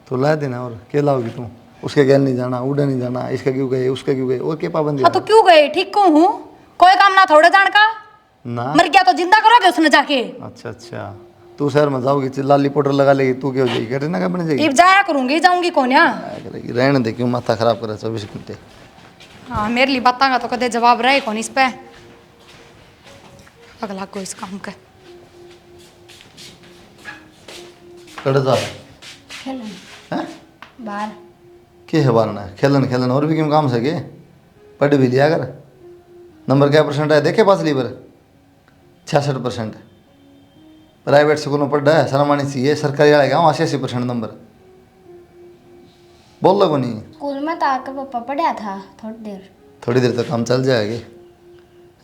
[SPEAKER 4] तो ला देना, और क्या लाओगी तू? उसके गैल नहीं जाना, उड़े नहीं जाना, इसका क्यों गए उसका क्यों गए, और क्या पाबंदी?
[SPEAKER 1] हाँ तो क्यों गए? ठीक को हूँ, कोई काम ना थोड़े जान का।
[SPEAKER 4] ना
[SPEAKER 1] मर गया तो जिंदा करोगे उसने जाके।
[SPEAKER 4] अच्छा अच्छा, तू शहर में जाओगी लाली पाउडर लगा लेगी, तू क्या हो जाएगी? करे ना क्या बन जाएगी?
[SPEAKER 1] इब जाया करूंगी, जाऊंगी कौन या?
[SPEAKER 4] क्या करेगी? रहने दे, क्यों माथा खराब करे 24 घंटे।
[SPEAKER 1] हाँ मेरे लिए बात का तो कदे जवाब रहे कौन इस पे। अगला को इस काम का
[SPEAKER 4] कड़े जा
[SPEAKER 1] खेलन
[SPEAKER 4] हैं?
[SPEAKER 1] बाहर
[SPEAKER 4] के है बारना है? खेलन खेलन और भी क्यों काम सके? पढ़ भी लिया कर। नंबर क्या परसेंट है देखे पास लीवर? 66%। प्राइवेट स्कूल में पढ़ा है, शर्म आनी चाहिए। सरकारी वाले गाँव 80% नंबर। बोल लो नहीं,
[SPEAKER 6] स्कूल में तो आकर पापा पढ़ा था
[SPEAKER 4] थोड़ी देर तक काम चल जाएगी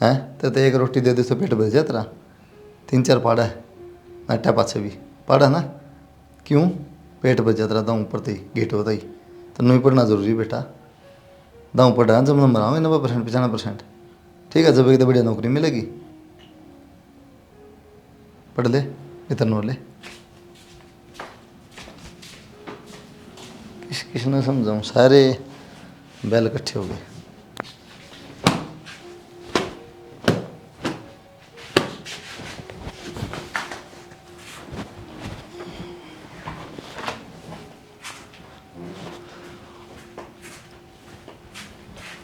[SPEAKER 4] हैं? तो एक रोटी दे दे तो पेट भर जाए तेरा। 3-4 पाड़ा है अट्ठा पाछे भी पाड़ा ना, क्यों? पेट भर जाता रहा दाऊँ पढ़ते ही गेट होता ही। तो नहीं पढ़ना जरूरी बेटा, दाऊँ पढ़ा जब नंबर आओ 90% 95%। ठीक है, जब एक तो बढ़िया नौकरी मिलेगी। पढ़ ले इतना ले। किसने समझाऊँ, सारे बैल इकट्ठे हो गए।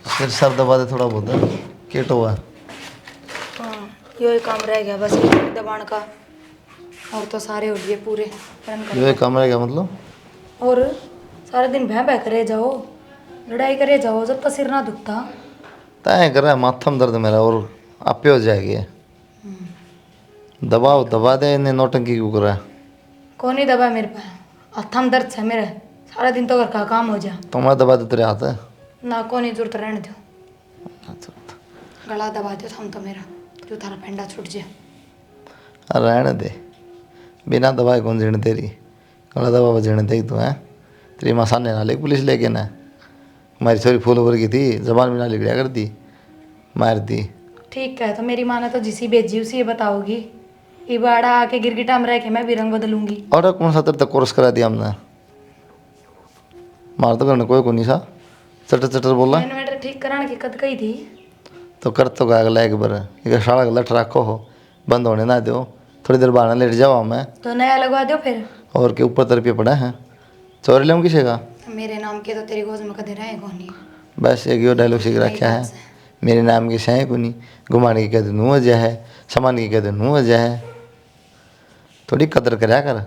[SPEAKER 4] सिर सर दबा दे थोड़ा बहुत, केट हुआ।
[SPEAKER 1] हाँ यो काम रह गया बस एक दबाण का, और तो सारे हो लिए पूरे रन कर।
[SPEAKER 4] ये कम रहेगा मतलब?
[SPEAKER 1] और सारा दिन भैं भैं करे जाओ, लड़ाई करे जाओ जब तक सिर ना दुखता।
[SPEAKER 4] तय कर रहा है माथा में दर्द मेरा, और आपे हो जाएगी। दबाओ दबा दे, इन्हें नौटंकी क्यों कर रहा है?
[SPEAKER 1] कौन ही दबा मेरे पे, हथा में दर्द है मेरे, सारा दिन तो घर का काम हो जा।
[SPEAKER 4] तुम्हारा दबा दे तेरे हाथ है।
[SPEAKER 1] ना कौन ही जरूरत रहने दो, गला दबा दो थम तो मेरा, जो थारा पेंडा छूट जाए।
[SPEAKER 4] रहने दे, बिना दवाई कौन जीने तेरी, गला दबा जीने दे तू है। तेरी माँ सामने ना ले पुलिस लेके ना, हमारी छोरी फूल उभर की थी, जबान भी ना लिखड़ा कर दी, मार दी।
[SPEAKER 1] ठीक है तो मेरी माँ ने तो जिसी भेजी उसी ये बताओगी। इबाड़ा आके गिरगिटा में रह के मैं भी रंग बदलूंगी।
[SPEAKER 4] और कौन सा तेरे तक कोर्स करा दिया हमने? मार तो करने कोई नहीं सा, चटर चटर बोला।
[SPEAKER 1] इन्वर्टर ठीक कराने की कद कही थी
[SPEAKER 4] तो कर तो गा अगला एक बार, एक साड़ा लट रखो हो, बंद होने ना दो, थोड़ी देर बाद लेट जाओ मैं।
[SPEAKER 1] तो नया लगवा दो फिर।
[SPEAKER 4] और के ऊपर तरफ पड़ा है, चोरी ले किसे का?
[SPEAKER 1] मेरे नाम के तो तेरी गोद में कदे रहे कौन नहीं।
[SPEAKER 4] बस एक यो डायलॉग सीख रखा है, मेरे नाम की सह को नहीं, घुमाने की कहते नू वजह है, सामान की कहते नू वजह है। थोड़ी कदर कराया कर,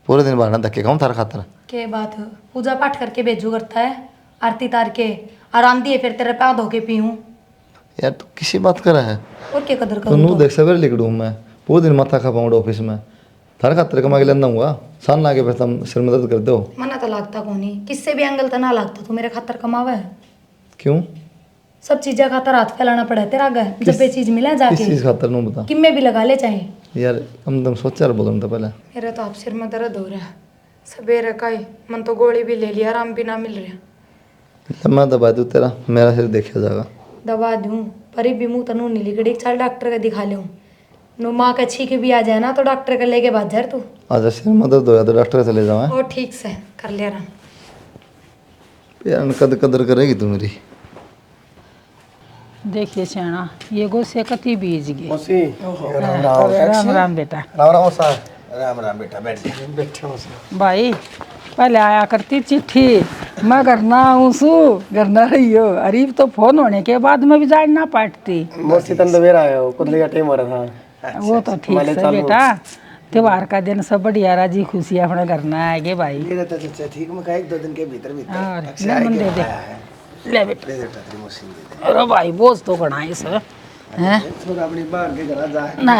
[SPEAKER 4] पूरे दिन बाहर धक्के खाऊं थार खातर।
[SPEAKER 1] के बात है, पूजा पाठ करके भेजू करता है, आरती तार के आराम दिए फिर तेरे पैर धो के पीऊँ।
[SPEAKER 4] यार तू किसी बात करा है?
[SPEAKER 1] और क्या कदर
[SPEAKER 4] तो
[SPEAKER 1] करूँ
[SPEAKER 4] नू
[SPEAKER 1] तो?
[SPEAKER 4] देख सवेरे लिखड़ू मैं, पूरे दिन माथा खा पाऊँ ऑफिस में, थार खातर कमा के लेना हुआ, सान ला के फिर तुम सिर में दर्द कर दो।
[SPEAKER 1] मना तो लागता कौन ही, किससे भी एंगल तो ना लागता, तू मेरे खातर कमावा है।
[SPEAKER 4] क्यों?
[SPEAKER 1] सब चीजें खातर हाथ फैलाना पड़ा है तेरा आगे, जब ये चीज मिले
[SPEAKER 4] किस
[SPEAKER 1] जाके
[SPEAKER 4] चीज़ खातर नू बता
[SPEAKER 1] किम में भी लगा ले चाहे।
[SPEAKER 4] यार, हम तुम सोचा रहे बोलो तो पहले।
[SPEAKER 1] मेरा तो आप सिर में दर्द हो रहा है सवेरे का ही, मन तो गोली भी ले लिया, आराम भी ना मिल रहा।
[SPEAKER 4] मैं दबा दूँ तेरा, मेरा सिर देखा जाएगा।
[SPEAKER 1] दवा दूँ पर भी मुँह तनू नहीं लिखड़ी, चल डॉक्टर का दिखा ले। नो माँ का छींक भी आ जाए ना तो डॉक्टर का लेके बात जा तू।
[SPEAKER 4] आज सिर में दर्द होया तो डॉक्टर चले जाओ।
[SPEAKER 1] और ठीक से कर ले रहा।
[SPEAKER 4] यार कद कदर करेगी तू मेरी।
[SPEAKER 3] देखिए श्याणा, ये गो से कति बीज गए।
[SPEAKER 2] मौसी
[SPEAKER 3] राम राम बेटा।
[SPEAKER 2] राम राम सर। राम राम बेटा, बैठ जा। बैठे हो सर।
[SPEAKER 3] भाई पहले आया करती चिट्ठी, मैं करना उसू करना रही हो, अरे तो फोन होने के बाद में भी जान ना पाटती।
[SPEAKER 2] मौसी तंद बेरा है, कुदले का टाइम हो रहा था।
[SPEAKER 3] वो तो ठीक है बेटा, त्योहार का दिन सब बढ़िया राजी खुशी अपने करना आएगे भाई।
[SPEAKER 2] मेरा तो चाचा ठीक, मैं कहा एक दो दिन के भीतर भीतर
[SPEAKER 3] और
[SPEAKER 2] अक्सर
[SPEAKER 3] ले
[SPEAKER 2] आए
[SPEAKER 3] मन
[SPEAKER 2] के
[SPEAKER 3] दे दे,
[SPEAKER 2] आया है।
[SPEAKER 3] ले बेटा।
[SPEAKER 2] दे देता तेरी मौसी ने दे
[SPEAKER 3] अरे भाई बोझ तो बढ़ाए सर हैं
[SPEAKER 2] दे। थोड़ा अपनी बाहर के घर जा।
[SPEAKER 3] ना,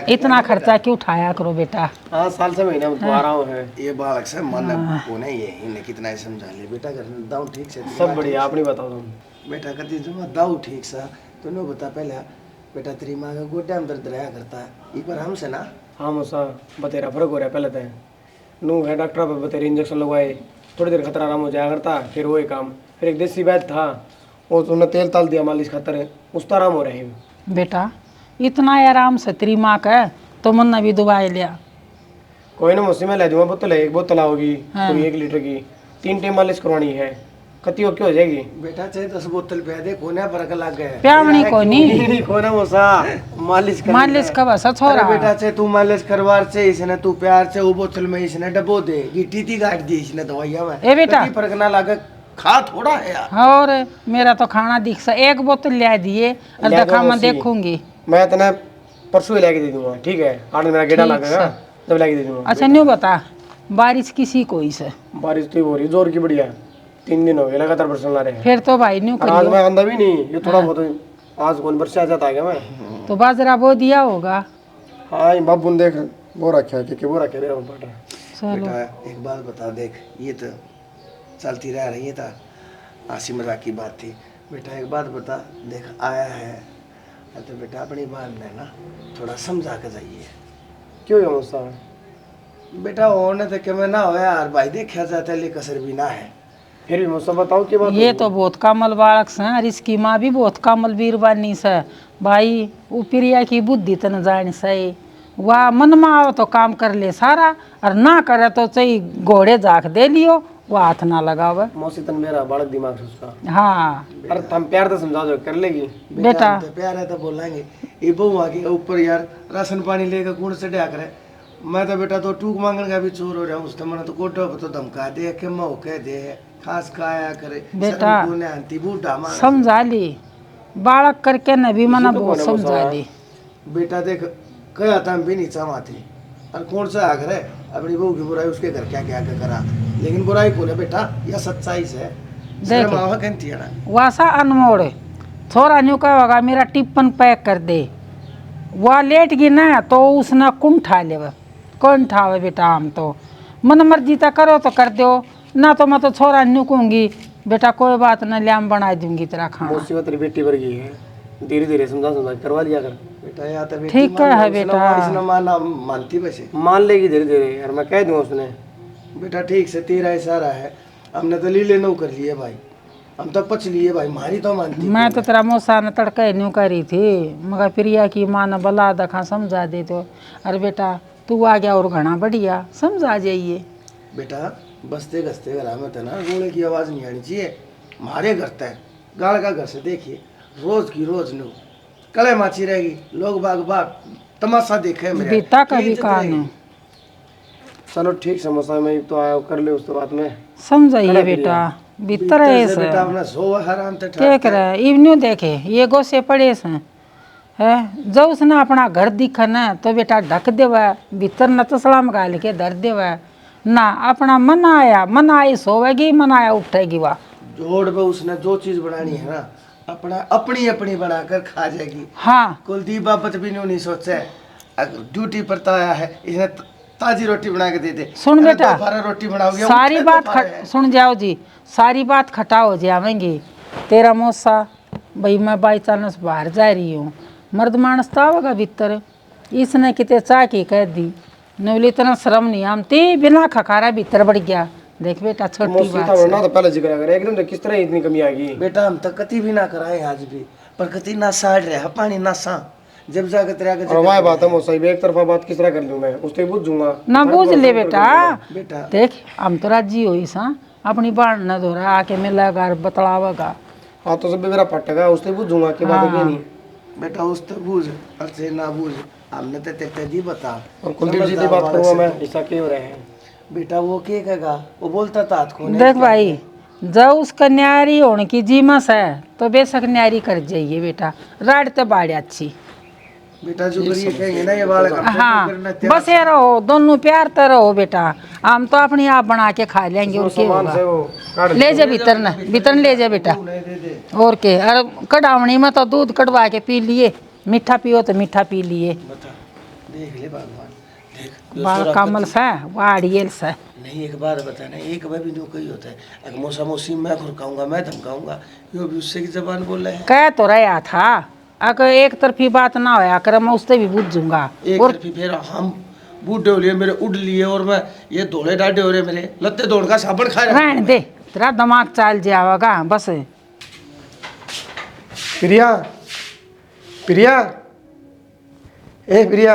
[SPEAKER 3] इतना खर्चा क्यों उठाया करो बेटा।
[SPEAKER 2] हाँ साल से महीना में तो आ रहा हूँ है। ये बालक से मन वो नहीं है, इन्हें कितना ही समझा ले बेटा, घर में दाऊ ठीक से। सब बढ़िया, आप नहीं बताओ तुम। बेटा कति जमा दाऊ ठीक सा, तूने बता पहले बेटा, तेरी माँ का गोड्या में दर्द रहा करता है, एक बार हमसे ना। हाँ मौसा बतेरा फर्क हो रहा है, पहले तो नू है डॉक्टर पर बतेरे इंजेक्शन लगवाए, थोड़ी देर खतरा आराम हो जाया करता, फिर वही काम। फिर एक देसी वैद्य था, वो तुमने तेल ताल दिया मालिश खातर, उस तो आराम हो रहा है।
[SPEAKER 3] बेटा इतना आराम से तेरी माँ का तो मन भी दवाई लिया।
[SPEAKER 2] कोई ना मौसी में ले जाऊंगा, बोतल है, एक बोतल होगी कोई 1 लीटर की, 3 टाइम मालिश करवानी है। कति क्यों हो जाएगी बेटा, चाहे 10 बोतल पे दे, कोने फर्क लग गया।
[SPEAKER 3] प्यावनी को नहीं
[SPEAKER 2] कोना मौसा मालिश
[SPEAKER 3] मालिश का बस
[SPEAKER 2] अरे
[SPEAKER 3] छोरा
[SPEAKER 2] बेटा चाहे तू मालिश करवार से इसने तू प्यार से वो बोतल में इसने डबो दे, गिट्टी थी काट दी इसने दवाइयां में।
[SPEAKER 3] ए बेटा।
[SPEAKER 2] कति फर्क ना लगे, खा थोड़ा है यार।
[SPEAKER 3] और मेरा तो खाना दिख सा, एक बोतल ले दिए और देखा मैं देखूंगी।
[SPEAKER 2] मैं इतना परसों ही लेके दे दूंगा, ठीक है? 8 दिन मेरा गेड़ा लगेगा जब लेके दे दूंगा।
[SPEAKER 3] अच्छा न्यू बता, बारिश किसी कोई से?
[SPEAKER 2] बारिश तो हो रही जोर की, बढ़िया 3 दिन हो गए लगातार बरसन ला रहे हैं।
[SPEAKER 3] फिर तो भाई न्यू
[SPEAKER 2] और आज मैं आंदा भी नहीं, ये थोड़ा बहुत आज कौन बरसा जाता है क्या मैं?
[SPEAKER 3] तो बाजरा बो दिया होगा।
[SPEAKER 2] हाँ बाबू ने देख वो रखा है कि वो रखे मेरा पड़ रहा है।
[SPEAKER 3] चलो
[SPEAKER 2] बेटा एक बात बता, देख ये तो चलती रह रही है, था हंसी मजाक की बात थी। बेटा एक बात बता, देख आया है तो बेटा अपनी बात में ना थोड़ा समझा के जाइए। क्यों है मुझसा बेटा, होने तक मैं ना हो यार भाई, देखा जाता है कसर भी ना है, फिर भी मुझसे बताओ कि बात।
[SPEAKER 3] ये तो बहुत कामल बालक से, और इसकी माँ भी बहुत कामल वीरवानी से भाई, वो प्रिया की बुद्धि तन जान सही, वह मन में आओ तो काम कर ले सारा, और ना करे तो चाहिए घोड़े जाक दे लियो, वो हाथ ना लगावे।
[SPEAKER 7] मौसी तन मेरा बालक दिमाग से उसका।
[SPEAKER 3] हाँ
[SPEAKER 7] अरे तुम प्यार तो समझा दो, कर लेगी।
[SPEAKER 3] बेटा
[SPEAKER 2] हम तो प्यार है तो बोलेंगे। ये बहुआ के ऊपर यार राशन पानी लेकर कौन से डा करे। मैं तो बेटा तो टूक मांगने का भी चोर हो रहा हूँ। उसने मैंने तो कोटो तो धमका दे के मऊ कह दे खास खाया करे
[SPEAKER 3] बेटा,
[SPEAKER 2] शर्म को ने आंटी बूढ़ा मांग
[SPEAKER 3] समझा ली, बालक करके न भी मना बहुत समझा ली।
[SPEAKER 2] बेटा देख कहा था हम भी नहीं चाहती और कौन सा आगर है अपनी बहू की बुराई उसके घर क्या क्या करा, लेकिन बुराई कौन है बेटा, यह सच्चाई से
[SPEAKER 3] देख
[SPEAKER 2] मावा कहती है ना।
[SPEAKER 3] वासा अनमोड़ थोड़ा न्यू का होगा मेरा टिप्पन पैक कर दे, वह लेट गई ना तो उसने कुन ठा ले, कौन ठावे बेटा, हम तो मन मर्जी तो करो तो कर दो, ना तो मैं तो छोरा न्यू कहूँगी बेटा कोई बात ना लियाम बना दूंगी तेरा खाना।
[SPEAKER 7] मौसी वो तेरी बेटी वर्गी है, धीरे धीरे समझा समझा करवा लिया कर।
[SPEAKER 2] बेटा या तो बेटी
[SPEAKER 3] ठीक
[SPEAKER 2] मान
[SPEAKER 3] है
[SPEAKER 2] लो,
[SPEAKER 3] बेटा।
[SPEAKER 2] इसने माना मानती वैसे
[SPEAKER 7] मान लेगी धीरे धीरे यार, मैं कह दूंगा उसने।
[SPEAKER 2] बेटा ठीक से तेरा इशारा है, हमने तो लीले नौ कर लिए भाई, हम तो पच लिए भाई, मारी तो मानती।
[SPEAKER 3] मैं तो तेरा मौसा ने तड़के न्यू करी थी, मगर प्रिया की माँ ने बला दखा समझा दे तो, अरे बेटा तू आ गया और घना बढ़िया समझा जाइए।
[SPEAKER 2] बेटा बसते गसते घर में तो ना गोले की आवाज नहीं आनी चाहिए। हमारे घर तक गाड़ का घर से देखिए रोज की रोज नो कले माची रहेगी, लोग बाग बाग तमाशा देखे मेरे
[SPEAKER 3] बेटा का भी
[SPEAKER 2] इज्जत
[SPEAKER 3] काम
[SPEAKER 2] रहेगी।
[SPEAKER 3] है,
[SPEAKER 7] चलो ठीक समोसा में तो आया कर ले उस बात में।
[SPEAKER 3] समझाइए बेटा भीतर है
[SPEAKER 2] से
[SPEAKER 3] से
[SPEAKER 2] बेटा अपना सो हराम ते
[SPEAKER 3] क्या करे इवन्यू देखे ये गो से पड़े से है, जब उसने अपना घर दिखा ना तो बेटा ढक देवा, भीतर न तो सलाम गाल के धर देवा ना, अपना मन आया मन आई सोवेगी, मन आया उठेगी, वाह
[SPEAKER 2] जोड़ पे उसने जो चीज बनानी है ना अपना अपनी अपनी बनाकर खा जाएगी।
[SPEAKER 3] हाँ
[SPEAKER 2] कुलदीप बाबत भी नहीं सोचा है, अगर ड्यूटी पर तो आया है इसने ताजी रोटी बना के दे दे।
[SPEAKER 3] सुन
[SPEAKER 2] अगर
[SPEAKER 3] बेटा,
[SPEAKER 2] दोपहर रोटी बनाओगे
[SPEAKER 3] सारी
[SPEAKER 2] उठे
[SPEAKER 3] बात
[SPEAKER 2] दोपहर
[SPEAKER 3] सुन जाओ जी, सारी बात खटा हो जाएंगी। तेरा मौसा भाई मैं बाई चांस बाहर जा रही हूँ, मर्द मानस तो आवेगा भीतर, इसने कितने चाह की कह दी, नवली इतना शर्म नहीं आमती, बिना खखारा भीतर बढ़ गया। देख बेटा छोटी
[SPEAKER 7] मौसी
[SPEAKER 3] बात
[SPEAKER 7] था
[SPEAKER 3] से।
[SPEAKER 7] ना तो पहले जिक्र कर एकदम से किस तरह इतनी कमी आ गई।
[SPEAKER 2] बेटा हम तो कति भी ना कराए आज भी, पर कति ना साड़ रहा पानी ना सा जब जाकर तेरा के
[SPEAKER 7] और वह बात है मौसा, एक तरफा बात किस तरह कर लूँ मैं, उससे बुझ जाऊंगा
[SPEAKER 3] ना बूझ ले बेटा,
[SPEAKER 2] बेटा
[SPEAKER 3] देख हम तो राजी हो सा अपनी बाण न धोरा आके मिला घर बतलावेगा।
[SPEAKER 7] हाँ तो सब मेरा फटेगा, उससे बुझ जाऊंगा कि बात है नहीं।
[SPEAKER 2] बेटा उस तो बूझ और से ना बूझ, हमने तो तेते दी बता।
[SPEAKER 7] और कुलदीप जी की बात करूंगा मैं, ऐसा क्यों हो रहे हैं।
[SPEAKER 2] बेटा वो के कहेगा, वो बोलता था हाथ को
[SPEAKER 3] देख भाई जब उसका न्यारी होने की जीमस है तो बेशक न्यारी कर जाइए बेटा, राड तो बाड़ी अच्छी।
[SPEAKER 2] बेटा जो करिए कहेंगे ना ये बालक हमसे
[SPEAKER 3] हाँ
[SPEAKER 2] करना त्याग।
[SPEAKER 3] बस ये रहो दोनों प्यार तो रहो बेटा, हम तो अपनी आप बना के खा लेंगे और क्या
[SPEAKER 7] सामान से
[SPEAKER 3] होगा।
[SPEAKER 7] वो काट
[SPEAKER 3] ले जा भीतर न भीतर ले जा बेटा, और के अरे कढ़ावनी में तो दूध कढ़वा के पी लिए, मीठा पियो तो मीठा पी लिए।
[SPEAKER 2] बता देख ले भगवान, देख
[SPEAKER 3] बाल कमल से वाड़ियल से
[SPEAKER 2] नहीं एक बार बता ना, एक बार भी नो कही होता है अगर मौसा मौसी मैं खुरकाऊंगा मैं धमकाऊंगा, यो भी उससे की जबान बोल रहे हैं।
[SPEAKER 3] कह तो रहा था अगर एक तरफी बात ना होया कर मैं उससे भी बुझ जाऊंगा।
[SPEAKER 2] एक
[SPEAKER 3] और
[SPEAKER 2] तरफी फिर हम बूढ़े हो लिए मेरे उड़ लिए और मैं ये धोले डाटे हो रहे मेरे लत्ते दौड़ का साबुन खा रहा
[SPEAKER 3] रहने दे, तेरा दिमाग चाल जाएगा बस।
[SPEAKER 7] प्रिया, प्रिया, ए प्रिया।